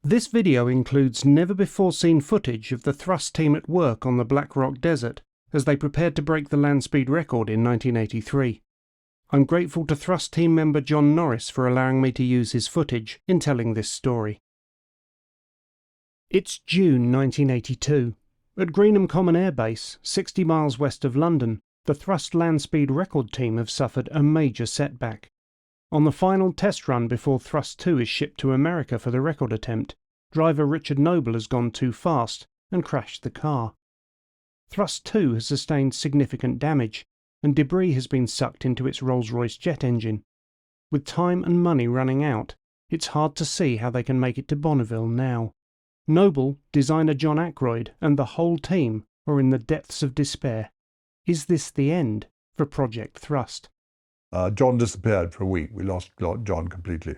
This video includes never-before-seen footage of the thrust team at work on the Black Rock Desert as they prepared to break the land speed record in 1983. I'm grateful to thrust team member John Norris for allowing me to use his footage in telling this story. It's June 1982. At Greenham Common Air Base, 60 miles west of London, the thrust land speed record team have suffered a major setback. On the final test run before Thrust 2 is shipped to America for the record attempt, driver Richard Noble has gone too fast and crashed the car. Thrust 2 has sustained significant damage, and debris has been sucked into its Rolls-Royce jet engine. With time and money running out, it's hard to see how they can make it to Bonneville now. Noble, designer John Ackroyd, and the whole team are in the depths of despair. Is this the end for Project Thrust? John disappeared for a week. We lost John completely.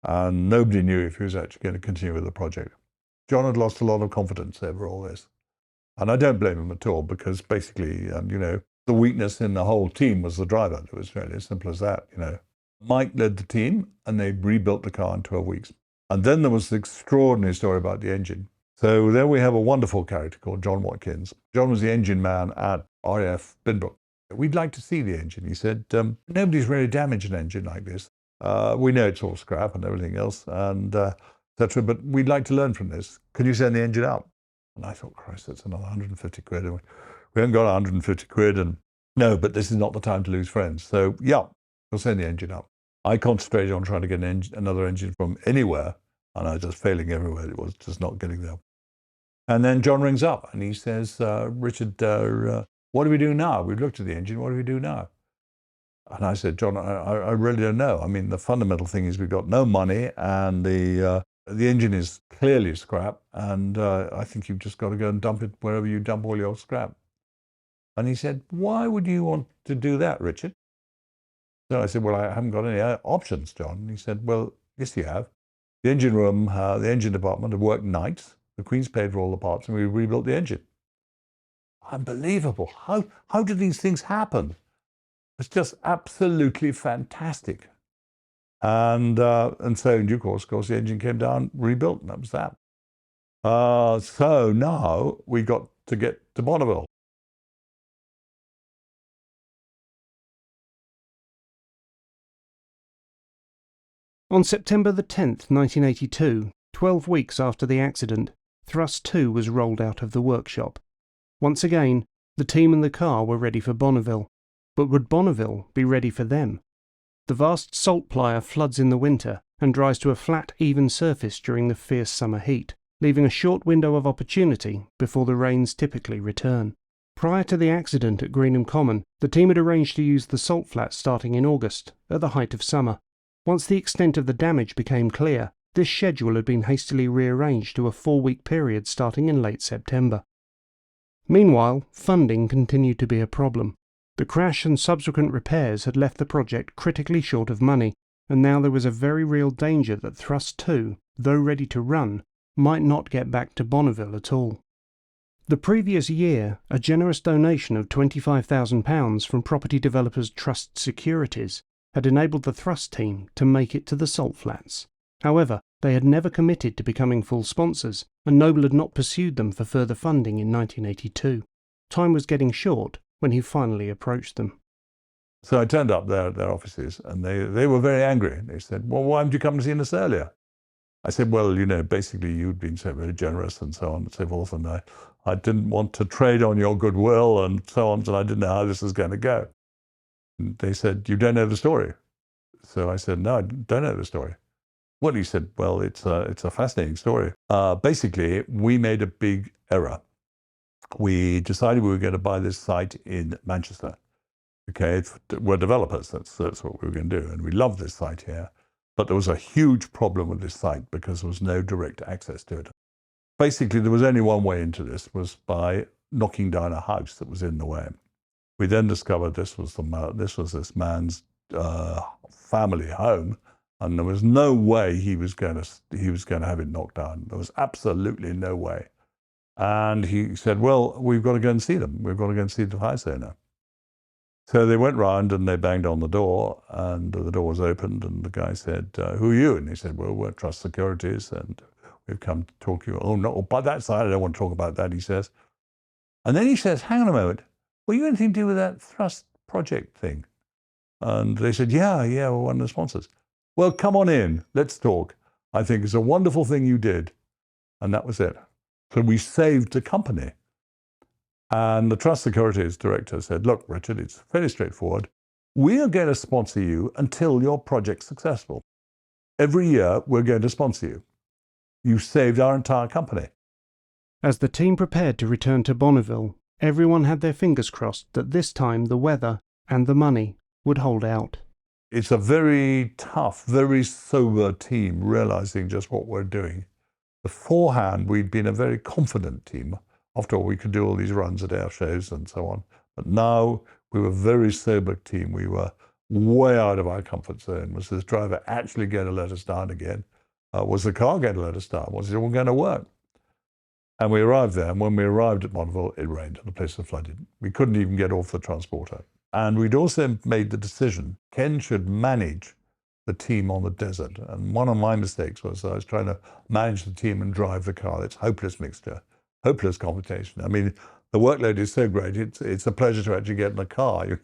And nobody knew if he was actually going to continue with the project. John had lost a lot of confidence over all this. And I don't blame him at all, because basically, the weakness in the whole team was the driver. It was really as simple as that, Mike led the team, and they rebuilt the car in 12 weeks. And then there was the extraordinary story about the engine. So there we have a wonderful character called John Watkins. John was the engine man at RAF Binbrook. We'd like to see the engine. He said, nobody's really damaged an engine like this. We know it's all scrap and everything else, and etc. But we'd like to learn from this. Could you send the engine out? And I thought, Christ, that's another 150 quid. And we haven't got 150 quid. And no, but this is not the time to lose friends. So yeah, we'll send the engine up. I concentrated on trying to get another engine from anywhere, and I was just failing everywhere. It was just not getting there. And then John rings up and he says, Richard, what do we do now? We've looked at the engine. What do we do now? And I said, John, I really don't know. I mean, the fundamental thing is we've got no money, and the engine is clearly scrap, and I think you've just got to go and dump it wherever you dump all your scrap. And he said, why would you want to do that, Richard? So I said, well, I haven't got any options, John. And he said, well, yes, you have. The engine room, the engine department have worked nights. The Queen's paid for all the parts, and we rebuilt the engine. Unbelievable. How do these things happen? It's just absolutely fantastic. And so in due course, the engine came down, rebuilt, and that was that. So now we got to get to Bonneville. On September the 10th, 1982, 12 weeks after the accident, Thrust 2 was rolled out of the workshop. Once again, the team and the car were ready for Bonneville. But would Bonneville be ready for them? The vast salt playa floods in the winter and dries to a flat, even surface during the fierce summer heat, leaving a short window of opportunity before the rains typically return. Prior to the accident at Greenham Common, the team had arranged to use the salt flats starting in August, at the height of summer. Once the extent of the damage became clear, this schedule had been hastily rearranged to a 4-week period starting in late September. Meanwhile, funding continued to be a problem. The crash and subsequent repairs had left the project critically short of money, and now there was a very real danger that Thrust 2, though ready to run, might not get back to Bonneville at all. The previous year, a generous donation of £25,000 from property developers Trust Securities had enabled the Thrust team to make it to the salt flats. However, they had never committed to becoming full sponsors, and Noble had not pursued them for further funding in 1982. Time was getting short when he finally approached them. So I turned up there at their offices, and they were very angry. They said, well, why didn't you come and see us earlier? I said, well, basically you'd been so very generous and so on and so forth, and I didn't want to trade on your goodwill and so on, and I didn't know how this was going to go. And they said, you don't know the story. So I said, no, I don't know the story. Well, he said, well, it's a fascinating story. Basically, we made a big error. We decided we were going to buy this site in Manchester. Okay, we're developers, that's what we were going to do, and we love this site here. But there was a huge problem with this site because there was no direct access to it. Basically, there was only one way into this, was by knocking down a house that was in the way. We then discovered this was this man's family home, and there was no way he was going to have it knocked down. There was absolutely no way. And he said, well, we've got to go and see them. We've got to go and see the house owner. So they went round and they banged on the door, and the door was opened, and the guy said, who are you? And he said, well, we're Trust Securities, and we've come to talk to you. Oh, no, by that side, I don't want to talk about that, he says. And then he says, hang on a moment, were you anything to do with that thrust project thing? And they said, yeah, we're one of the sponsors. Well, come on in, let's talk. I think it's a wonderful thing you did. And that was it. So we saved the company. And the Trust Securities Director said, look, Richard, it's fairly straightforward. We are going to sponsor you until your project's successful. Every year, we're going to sponsor you. You saved our entire company. As the team prepared to return to Bonneville, everyone had their fingers crossed that this time the weather and the money would hold out. It's a very tough, very sober team, realizing just what we're doing. Beforehand, we'd been a very confident team. After all, we could do all these runs at air shows and so on. But now we were a very sober team. We were way out of our comfort zone. Was this driver actually going to let us down again? Was the car going to let us down? Was it all going to work? And we arrived there, and when we arrived at Bonneville, it rained and the place was flooded. We couldn't even get off the transporter. And we'd also made the decision Ken should manage the team on the desert. And one of my mistakes was I was trying to manage the team and drive the car. It's a hopeless mixture, hopeless combination. I mean, the workload is so great, it's a pleasure to actually get in the car.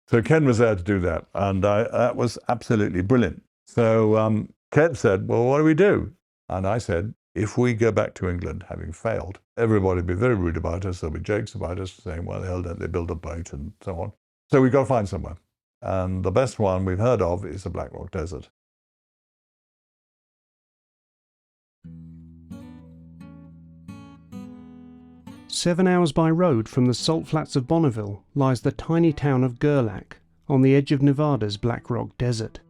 So Ken was there to do that, and that was absolutely brilliant. So Ken said, well, what do we do? And I said, if we go back to England, having failed, everybody will be very rude about us. There'll be jokes about us saying, well, the hell don't they build a boat and so on. So we've got to find somewhere. And the best one we've heard of is the Black Rock Desert. "7 hours by road from the salt flats of Bonneville lies the tiny town of Gerlach, on the edge of Nevada's Black Rock Desert.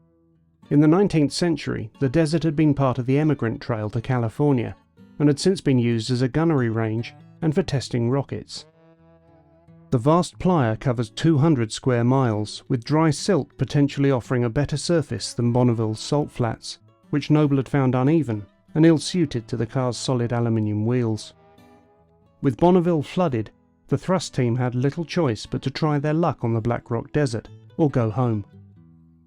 In the 19th century, the desert had been part of the emigrant trail to California and had since been used as a gunnery range and for testing rockets. The vast playa covers 200 square miles, with dry silt potentially offering a better surface than Bonneville's salt flats, which Noble had found uneven and ill-suited to the car's solid aluminium wheels. With Bonneville flooded, the thrust team had little choice but to try their luck on the Black Rock Desert, or go home.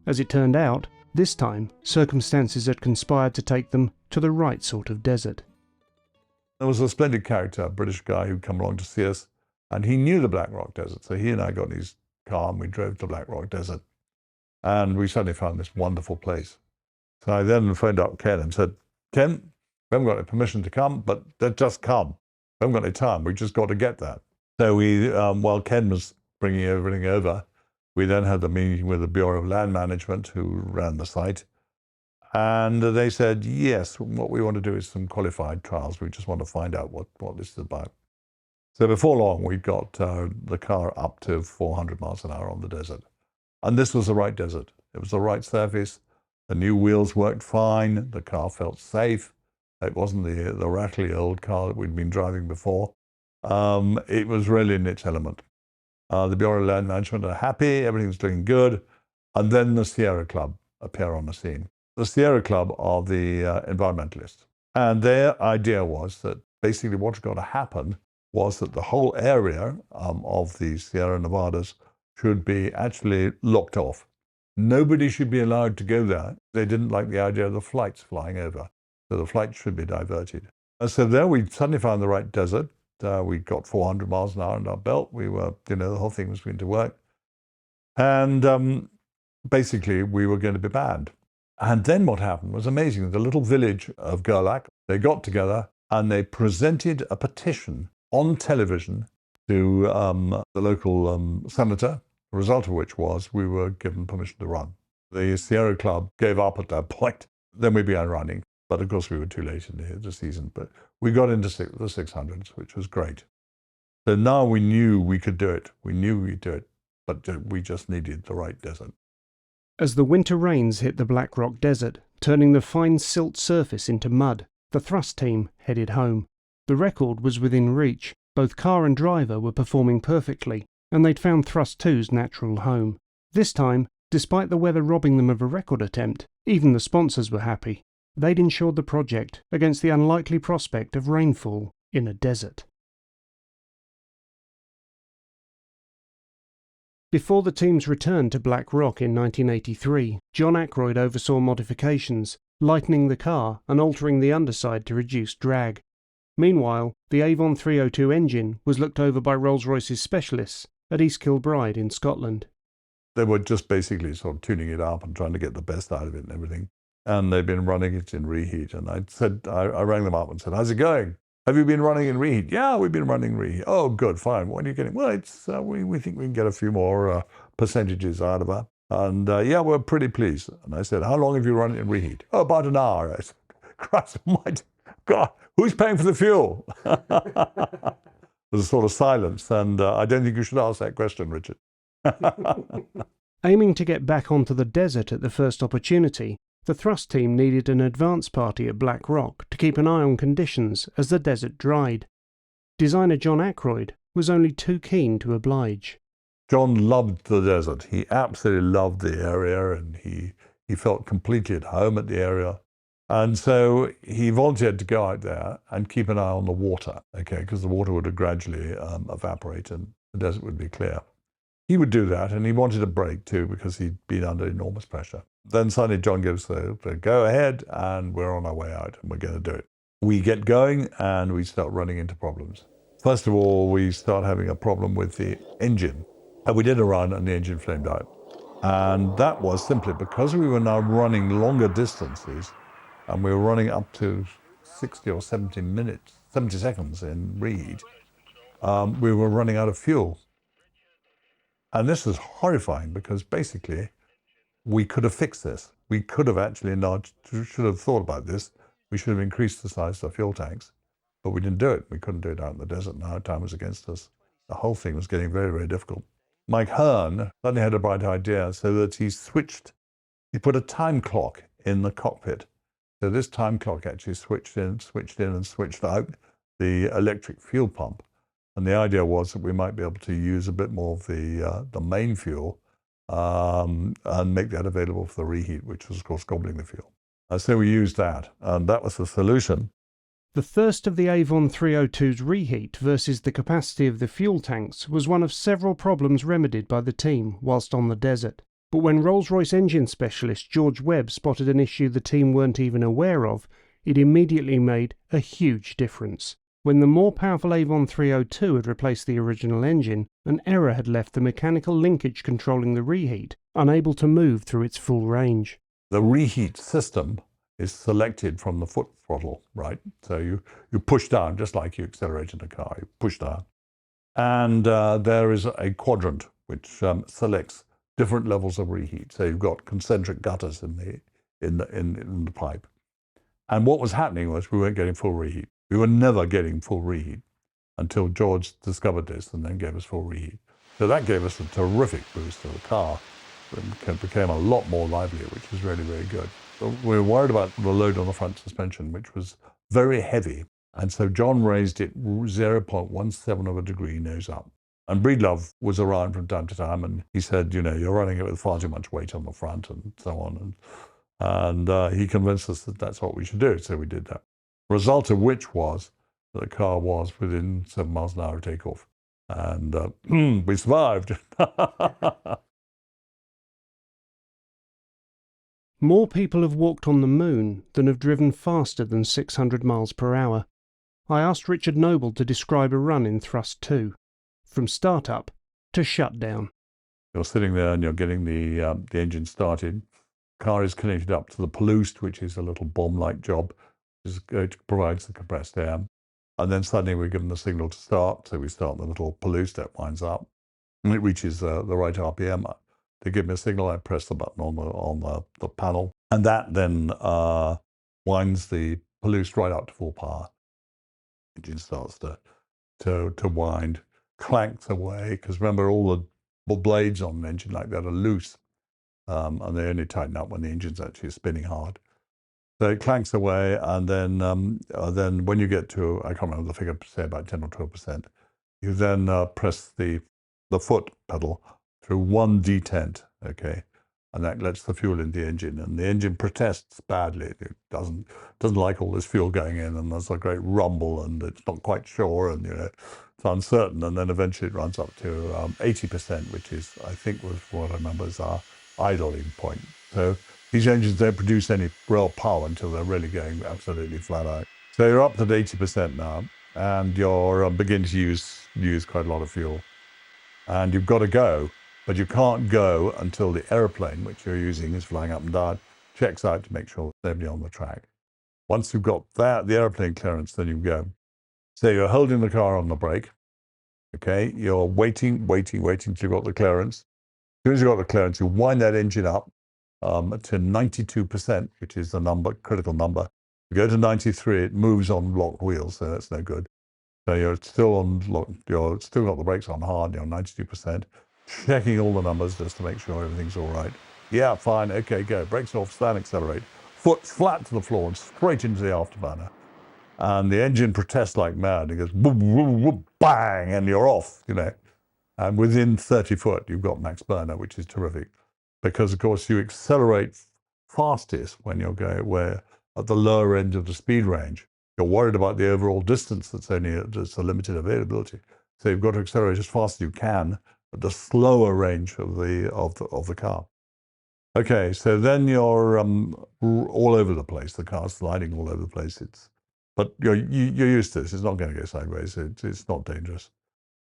As it turned out, this time, circumstances had conspired to take them to the right sort of desert. There was a splendid character, a British guy who'd come along to see us, and he knew the Black Rock Desert. So he and I got in his car and we drove to the Black Rock Desert. And we suddenly found this wonderful place. So I then phoned up Ken and said, Ken, we haven't got any permission to come, but just come. We haven't got any time. We've just got to get that. So we, while Ken was bringing everything over, we then had the meeting with the Bureau of Land Management, who ran the site. And they said, yes, what we want to do is some qualified trials. We just want to find out what this is about. So before long, we got the car up to 400 miles an hour on the desert. And this was the right desert. It was the right surface. The new wheels worked fine. The car felt safe. It wasn't the rattly old car that we'd been driving before. It was really in its element. The Bureau of Land Management are happy. Everything's doing good. And then the Sierra Club appear on the scene. The Sierra Club are the environmentalists. And their idea was that basically what's going to happen was that the whole area of the Sierra Nevadas should be actually locked off. Nobody should be allowed to go there. They didn't like the idea of the flights flying over. So the flights should be diverted. And so there we suddenly found the right desert. We got 400 miles an hour in our belt. We were, the whole thing was going to work. And basically we were going to be banned. And then what happened was amazing. The little village of Gerlach, they got together and they presented a petition on television to the local senator, the result of which was we were given permission to run. The Sierra Club gave up at that point. Then we began running. But of course we were too late in the season. But we got into the 600s, which was great. So now we knew we could do it. We knew we could do it, but we just needed the right desert. As the winter rains hit the Black Rock Desert, turning the fine silt surface into mud, the thrust team headed home. The record was within reach. Both car and driver were performing perfectly, and they'd found Thrust 2's natural home. This time, despite the weather robbing them of a record attempt, even the sponsors were happy. They'd insured the project against the unlikely prospect of rainfall in a desert. Before the team's return to Black Rock in 1983, John Ackroyd oversaw modifications, lightening the car and altering the underside to reduce drag. Meanwhile, the Avon 302 engine was looked over by Rolls-Royce's specialists at East Kilbride in Scotland. They were just basically sort of tuning it up and trying to get the best out of it and everything. And they'd been running it in reheat. And I rang them up and said, "How's it going? Have you been running in reheat?" "Yeah, we've been running reheat." "Oh, good, fine. What are you getting?" "Well, we think we can get a few more percentages out of her. And yeah, we're pretty pleased." And I said, "How long have you run it in reheat?" "Oh, about an hour." I said, "Christ almighty, God, who's paying for the fuel?" There's a sort of silence, and I don't think you should ask that question, Richard. Aiming to get back onto the desert at the first opportunity, the thrust team needed an advance party at Black Rock to keep an eye on conditions as the desert dried. Designer John Ackroyd was only too keen to oblige. John loved the desert. He absolutely loved the area, and he felt completely at home at the area. And so he volunteered to go out there and keep an eye on the water, okay, because the water would gradually evaporate and the desert would be clear. He would do that, and he wanted a break too because he'd been under enormous pressure. Then suddenly John gives the go ahead, and we're on our way out, and we're going to do it. We get going, and we start running into problems. First of all, we start having a problem with the engine. And we did a run, and the engine flamed out. And that was simply because we were now running longer distances, and we were running up to 60 or 70 minutes, 70 seconds in reheat. We were running out of fuel. And this was horrifying because basically we could have fixed this. We could have actually should have thought about this. We should have increased the size of the fuel tanks, but we didn't do it. We couldn't do it out in the desert. Now time was against us. The whole thing was getting very, very difficult. Mike Hearn suddenly had a bright idea so that he put a time clock in the cockpit. So this time clock actually switched in and switched out the electric fuel pump. And the idea was that we might be able to use a bit more of the main fuel and make that available for the reheat, which was, of course, gobbling the fuel. So we used that, and that was the solution. The thirst of the Avon 302's reheat versus the capacity of the fuel tanks was one of several problems remedied by the team whilst on the desert. But when Rolls-Royce engine specialist George Webb spotted an issue the team weren't even aware of, it immediately made a huge difference. When the more powerful Avon 302 had replaced the original engine, an error had left the mechanical linkage controlling the reheat unable to move through its full range. The reheat system is selected from the foot throttle, right? So you push down, just like you accelerate in a car, you push down. And there is a quadrant which selects different levels of reheat. So you've got concentric gutters in the pipe. And what was happening was we weren't getting full reheat. We were never getting full reheat until George discovered this and then gave us full reheat. So that gave us a terrific boost to the car. It became a lot more lively, which was really, really good. So we were worried about the load on the front suspension, which was very heavy. And so John raised it 0.17 of a degree nose up. And Breedlove was around from time to time, and he said, you know, you're running it with far too much weight on the front and so on. And he convinced us that that's what we should do. So we did that. The result of which was that the car was within 7 miles an hour of takeoff. And we survived. More people have walked on the moon than have driven faster than 600 miles per hour. I asked Richard Noble to describe a run in Thrust 2, from start-up to shutdown. You're sitting there and you're getting the engine started. Car is connected up to the Palouse, which is a little bomb-like job, which provides the compressed air. And then suddenly we're given the signal to start. So we start the little Palouse, that winds up, and it reaches the right RPM. They give me a signal, I press the button on the panel, and that then winds the Palouse right up to full power. Engine starts to wind, clanks away, because remember all the blades on an engine like that are loose, and they only tighten up when the engine's actually spinning hard. So it clanks away, and then when you get to, I can't remember the figure, say about 10 or 12%, you then press the foot pedal through one detent, okay, and that lets the fuel in the engine, and the engine protests badly. It doesn't like all this fuel going in, and there's a great rumble, and it's not quite sure, and it's uncertain, and then eventually it runs up to 80%, which is, I think, was what I remember as our idling point. So These engines don't produce any real power until they're really going absolutely flat out. So you're up to 80% now, and you're beginning to use quite a lot of fuel. And you've got to go, but you can't go until the aeroplane, which you're using, is flying up and down, checks out to make sure there's nobody on the track. Once you've got that, the aeroplane clearance, then you go. So you're holding the car on the brake, okay? You're waiting till you've got the clearance. As soon as you've got the clearance, you wind that engine up to 92%, which is the number, critical number. You go to 93, it moves on locked wheels, so that's no good. So you're still got the brakes on hard, you're 92%, checking all the numbers just to make sure everything's all right. Yeah, fine, okay, go. Brakes off, stand, accelerate. Foot flat to the floor and straight into the afterburner. And the engine protests like mad. It goes, whoop, whoop, whoop, bang, and you're off, And within 30 foot, you've got max burner, which is terrific. Because, of course, you accelerate fastest when you're going at the lower end of the speed range. You're worried about the overall distance that's a limited availability. So you've got to accelerate as fast as you can at the slower range of the car. Okay, so then you're all over the place. The car's sliding all over the place. But you're used to this. It's not going to go sideways. It's not dangerous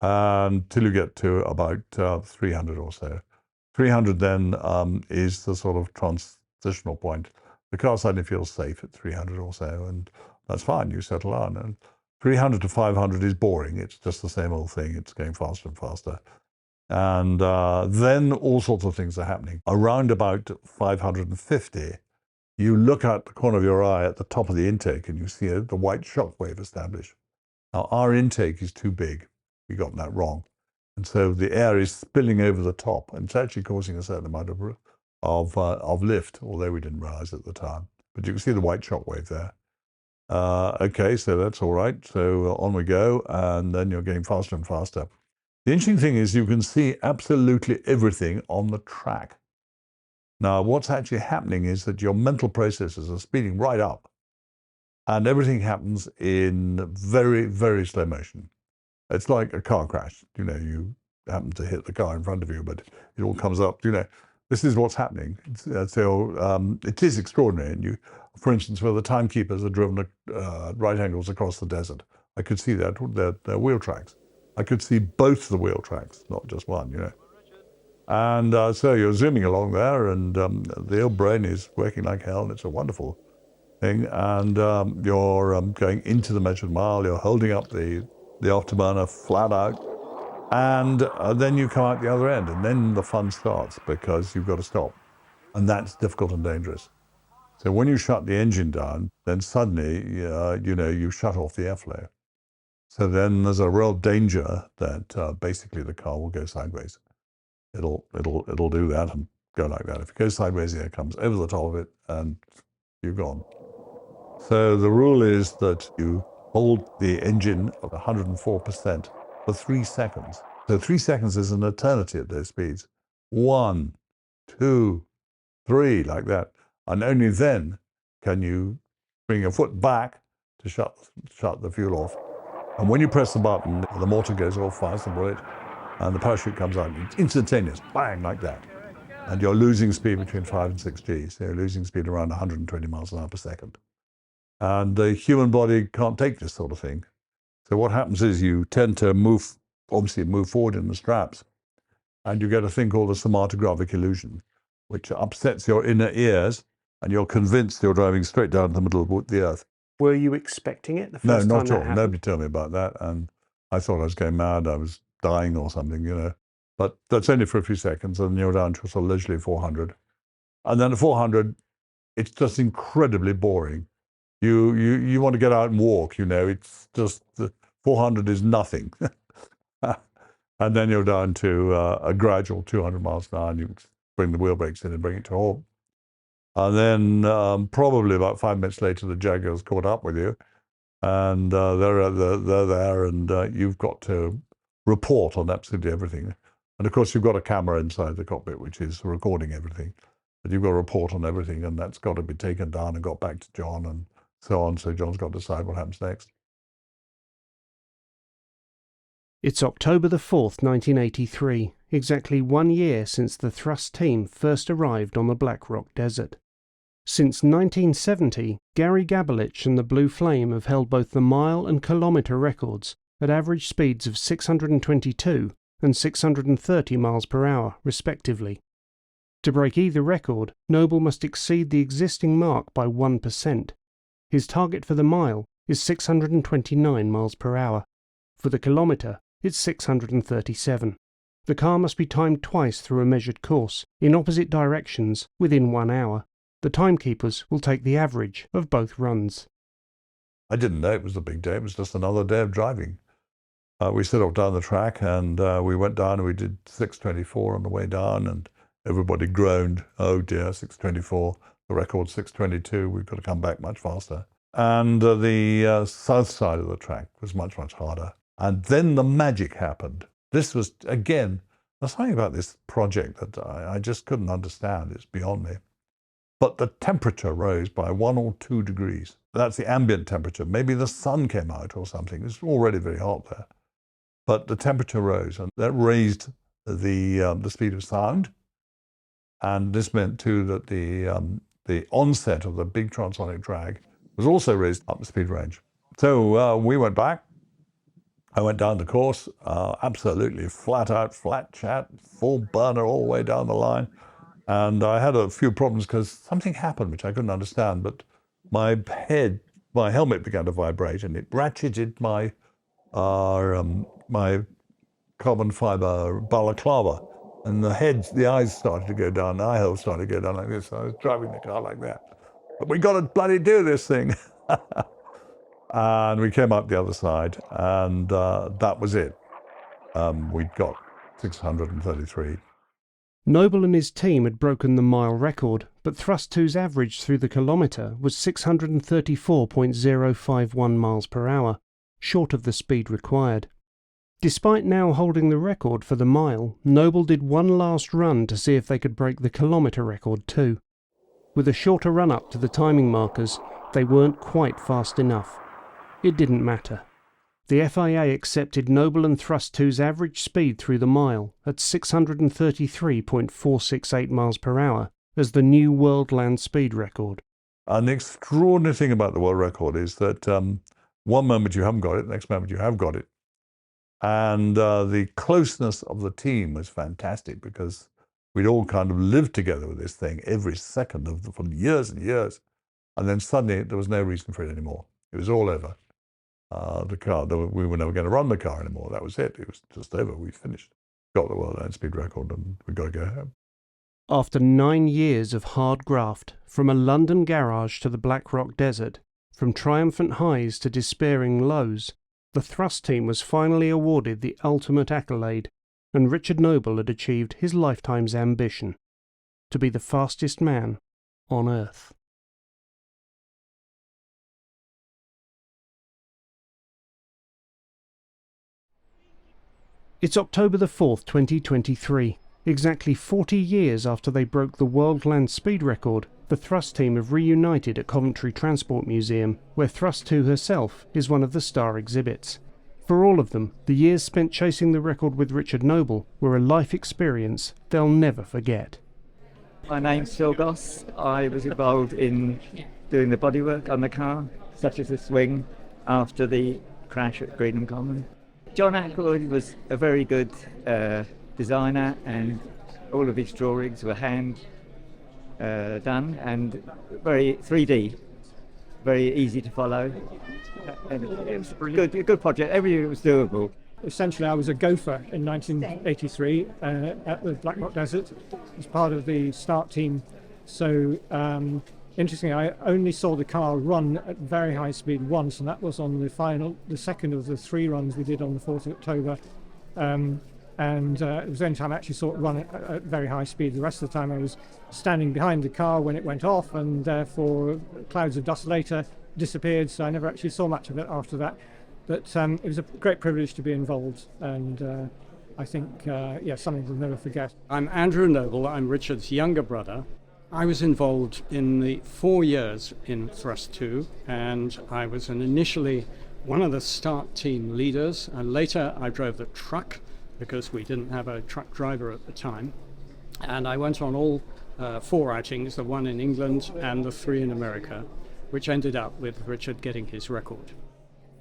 until you get to about 300 or so. 300 then is the sort of transitional point. The car suddenly feels safe at 300 or so, and that's fine. You settle on. And 300 to 500 is boring. It's just the same old thing. It's going faster and faster. And then all sorts of things are happening. Around about 550, you look out the corner of your eye at the top of the intake and you see the white shockwave established. Now, our intake is too big. We got that wrong. And so the air is spilling over the top, and it's actually causing a certain amount of lift, although we didn't realize at the time. But you can see the white shockwave there. Okay, so that's all right. So on we go, and then you're getting faster and faster. The interesting thing is you can see absolutely everything on the track. Now, what's actually happening is that your mental processes are speeding right up, and everything happens in very, very slow motion. It's like a car crash. You happen to hit the car in front of you, but it all comes up. This is what's happening. So it is extraordinary. And for instance, where the timekeepers are driven at right angles across the desert, I could see their wheel tracks. I could see both the wheel tracks, not just one. And so you're zooming along there, and the old brain is working like hell, and it's a wonderful thing. And you're going into the measured mile. You're holding up the afterburner flat out, and then you come out the other end, and then the fun starts because you've got to stop, and that's difficult and dangerous. So when you shut the engine down, then suddenly you shut off the airflow. So then there's a real danger that basically the car will go sideways. It'll do that and go like that. If it goes sideways, the air comes over the top of it, and you're gone. So the rule is that you hold the engine at 104% for 3 seconds. So 3 seconds is an eternity at those speeds. 1, 2, 3, like that. And only then can you bring your foot back to shut the fuel off. And when you press the button, the motor goes off, fires the bullet, and the parachute comes out. It's instantaneous, bang, like that. And you're losing speed between 5 and 6 Gs. So you're losing speed around 120 miles an hour per second. And the human body can't take this sort of thing. So what happens is you tend to move forward in the straps, and you get a thing called a somatographic illusion, which upsets your inner ears, and you're convinced you're driving straight down the middle of the earth. Were you expecting it the first time? No, not that at all. happened? Nobody told me about that, and I thought I was going mad. I was dying or something, But that's only for a few seconds, and you're down to a leisurely 400. And then at 400, it's just incredibly boring. You want to get out and walk, It's just, the 400 is nothing. And then you're down to a gradual 200 miles an hour, and you bring the wheel brakes in and bring it to a halt. And then probably about 5 minutes later, the Jaguar's caught up with you, and they're there, and you've got to report on absolutely everything. And of course, you've got a camera inside the cockpit, which is recording everything. But you've got to report on everything, and that's got to be taken down and got back to John and so on. So John's got to decide what happens next. It's October the 4th, 1983, exactly 1 year since the thrust team first arrived on the Black Rock Desert. Since 1970, Gary Gabelich and the Blue Flame have held both the mile and kilometre records at average speeds of 622 and 630 miles per hour, respectively. To break either record, Noble must exceed the existing mark by 1%. His target for the mile is 629 miles per hour. For the kilometre, it's 637. The car must be timed twice through a measured course, in opposite directions, within 1 hour. The timekeepers will take the average of both runs. I didn't know it was a big day. It was just another day of driving. We set off down the track, and we went down and we did 6:24 on the way down, and everybody groaned, "Oh dear, 6:24, the record's 6:22, we've got to come back much faster." And the south side of the track was much, much harder. And then the magic happened. This was, again, there's something about this project that I just couldn't understand. It's beyond me. But the temperature rose by 1 or 2 degrees. That's the ambient temperature. Maybe the sun came out or something. It's already very hot there. But the temperature rose, and that raised the speed of sound. And this meant, too, that the onset of the big transonic drag was also raised up the speed range. So we went back. I went down the course, absolutely flat out, flat chat, full burner all the way down the line. And I had a few problems because something happened which I couldn't understand, but my helmet began to vibrate, and it ratcheted my carbon fiber balaclava. And the eyes started to go down, the eye holes started to go down like this. So I was driving the car like that. But we got to bloody do this thing. And we came up the other side, and that was it. We'd got 633. Noble and his team had broken the mile record, but Thrust 2's average through the kilometre was 634.051 miles per hour, short of the speed required. Despite now holding the record for the mile, Noble did one last run to see if they could break the kilometre record too. With a shorter run-up to the timing markers, they weren't quite fast enough. It didn't matter. The FIA accepted Noble and Thrust 2's average speed through the mile at 633.468 miles per hour as the new world land speed record. And the extraordinary thing about the world record is that one moment you haven't got it, the next moment you have got it. And the closeness of the team was fantastic because we'd all kind of lived together with this thing every second for years and years. And then suddenly there was no reason for it anymore. It was all over. The car, we were never going to run the car anymore. That was it. It was just over. We finished. Got the world land speed record, and we got to go home. After 9 years of hard graft, from a London garage to the Black Rock Desert, from triumphant highs to despairing lows, the Thrust team was finally awarded the ultimate accolade, and Richard Noble had achieved his lifetime's ambition: to be the fastest man on Earth. It's October the 4th, 2023. Exactly 40 years after they broke the world land speed record, the Thrust team have reunited at Coventry Transport Museum, where Thrust 2 herself is one of the star exhibits. For all of them, the years spent chasing the record with Richard Noble were a life experience they'll never forget. My name's Phil Goss. I was involved in doing the bodywork on the car, such as the swing, after the crash at Greenham Common. John Ackroyd was a very good designer, and all of his drawings were hand done and very 3D, very easy to follow. And it was a good project. Everything was doable. Essentially, I was a gopher in 1983 at the Black Rock Desert as part of the start team. So, interestingly, I only saw the car run at very high speed once, and that was on the second of the 3 runs we did on the 4th of October. And it was the only time I actually saw it run at very high speed. The rest of the time I was standing behind the car when it went off, and therefore clouds of dust later disappeared, so I never actually saw much of it after that. But it was a great privilege to be involved, and I think, something we'll never forget. I'm Andrew Noble. I'm Richard's younger brother. I was involved in the 4 years in Thrust 2, and I was initially one of the start team leaders, and later I drove the truck because we didn't have a truck driver at the time. And I went on all 4 outings, the 1 in England and the 3 in America, which ended up with Richard getting his record.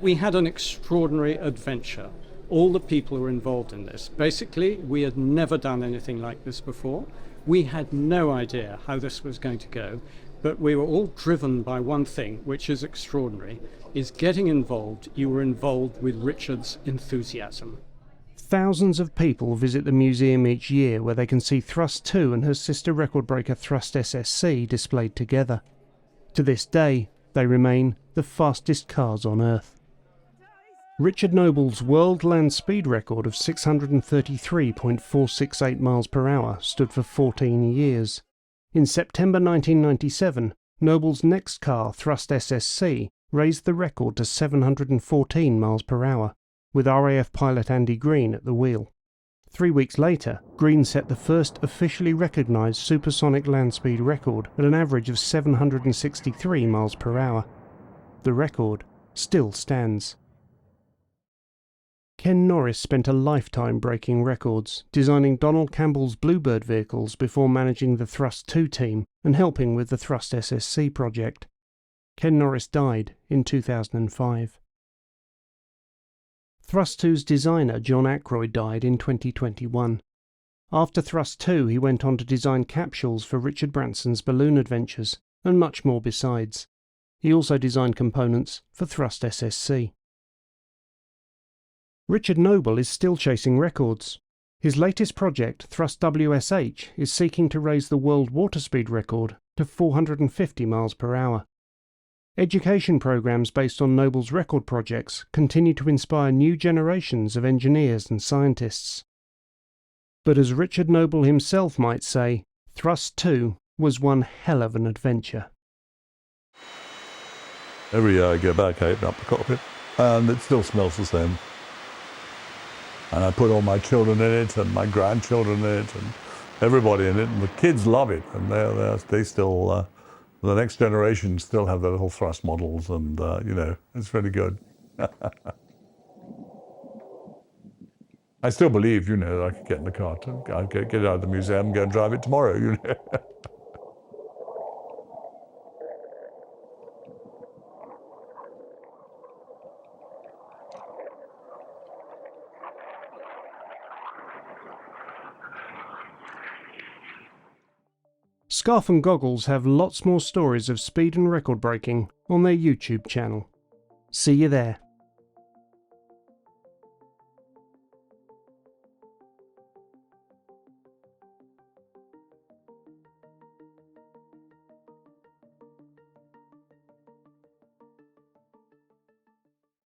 We had an extraordinary adventure. All the people who were involved in this. Basically, we had never done anything like this before. We had no idea how this was going to go, but we were all driven by one thing, which is extraordinary, is getting involved. You were involved with Richard's enthusiasm. Thousands of people visit the museum each year, where they can see Thrust 2 and her sister record breaker Thrust SSC displayed together. To this day, they remain the fastest cars on Earth. Richard Noble's world land speed record of 633.468 miles per hour stood for 14 years. In September 1997, Noble's next car, Thrust SSC, raised the record to 714 miles per hour, with RAF pilot Andy Green at the wheel. 3 weeks later, Green set the first officially recognised supersonic land speed record at an average of 763 miles per hour. The record still stands. Ken Norris spent a lifetime breaking records, designing Donald Campbell's Bluebird vehicles before managing the Thrust 2 team and helping with the Thrust SSC project. Ken Norris died in 2005. Thrust 2's designer John Ackroyd died in 2021. After Thrust 2, he went on to design capsules for Richard Branson's balloon adventures, and much more besides. He also designed components for Thrust SSC. Richard Noble is still chasing records. His latest project, Thrust WSH, is seeking to raise the world water speed record to 450 miles per hour. Education programs based on Noble's record projects continue to inspire new generations of engineers and scientists. But as Richard Noble himself might say, Thrust 2 was one hell of an adventure. Every year I go back, I open up the cockpit, and it still smells the same. And I put all my children in it, and my grandchildren in it, and everybody in it, and the kids love it. And they still, the next generation still have their little thrust models, and you know, it's really good. I still believe, you know, that I could get in the car, I could get it out of the museum and go and drive it tomorrow, you know. Scarf and Goggles have lots more stories of speed and record breaking on their YouTube channel. See you there.